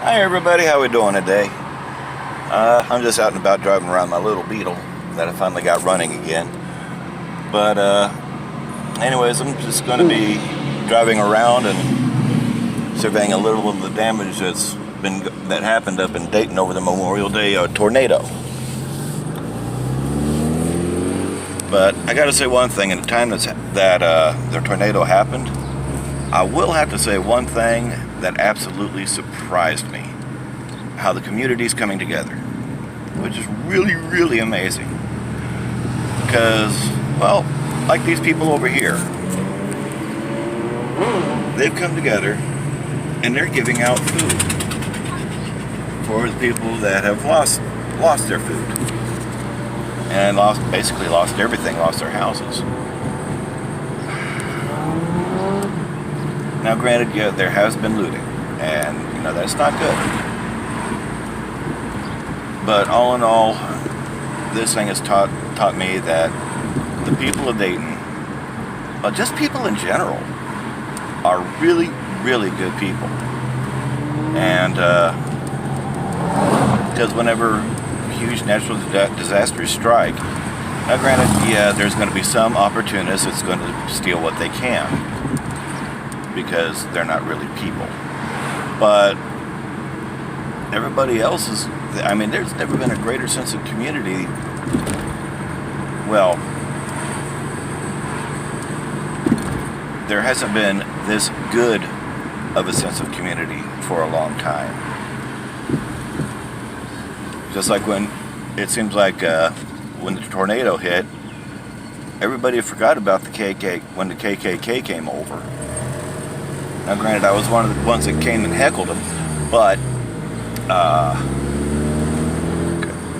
Hi everybody, how we doing today? I'm just out and about driving around my little Beetle that I finally got running again. But anyways, I'm just going to be driving around and surveying a little of the damage that happened up in Dayton over the Memorial Day tornado. But I got to say one thing: in the time that the tornado happened, I will have to say one thing that absolutely surprised me: how the community's coming together, which is really, really amazing. Because, well, like these people over here, they've come together and they're giving out food for the people that have lost their food and basically lost everything, lost their houses. Now, granted, yeah, there has been looting, and that's not good. But all in all, this thing has taught me that the people of Dayton, just people in general, are really, really good people. And because whenever huge natural disasters strike, now granted, yeah, there's going to be some opportunists that's going to steal what they can, because they're not really people. But everybody else is, there's never been a greater sense of community. Well, there hasn't been this good of a sense of community for a long time. Just like when it seems like when the tornado hit, everybody forgot about the when the KKK came over. Now, granted, I was one of the ones that came and heckled them, but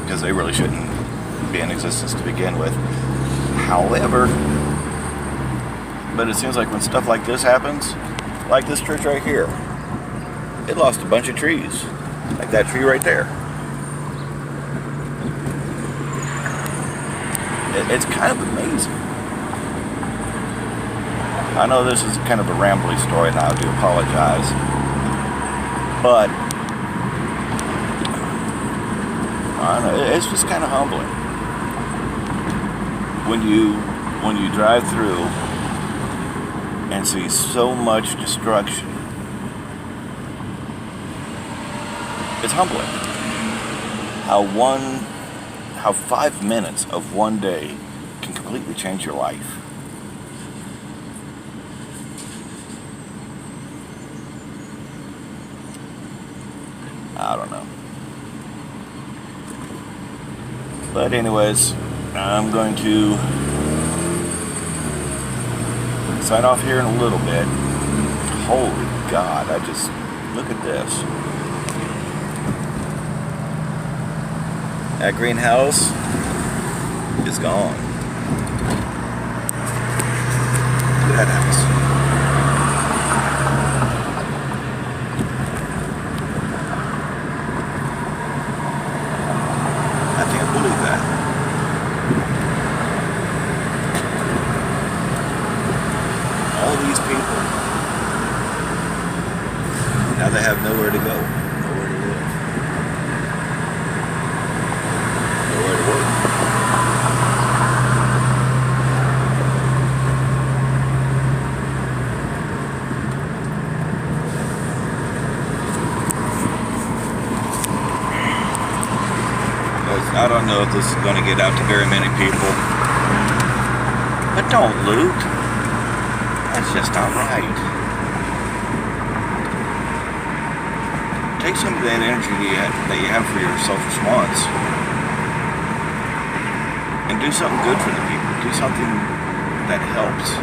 because they really shouldn't be in existence to begin with. However, but it seems like when stuff like this happens, like this church right here, it lost a bunch of trees, like that tree right there. It's kind of amazing. I know this is kind of a rambly story, and I do apologize, but I don't know, it's just kind of humbling when you drive through and see so much destruction. It's humbling how 5 minutes of one day can completely change your life. I don't know. But anyways, I'm going to sign off here in a little bit. Holy God, look at this. That greenhouse is gone. Look at that house. I can't believe that. All these people, now they have nowhere to go, nowhere to live, nowhere to work. I don't know if this is going to get out to very many people, but don't loot. That's just not right. Take some of that energy that you have for your selfish wants and do something good for the people. Do something that helps.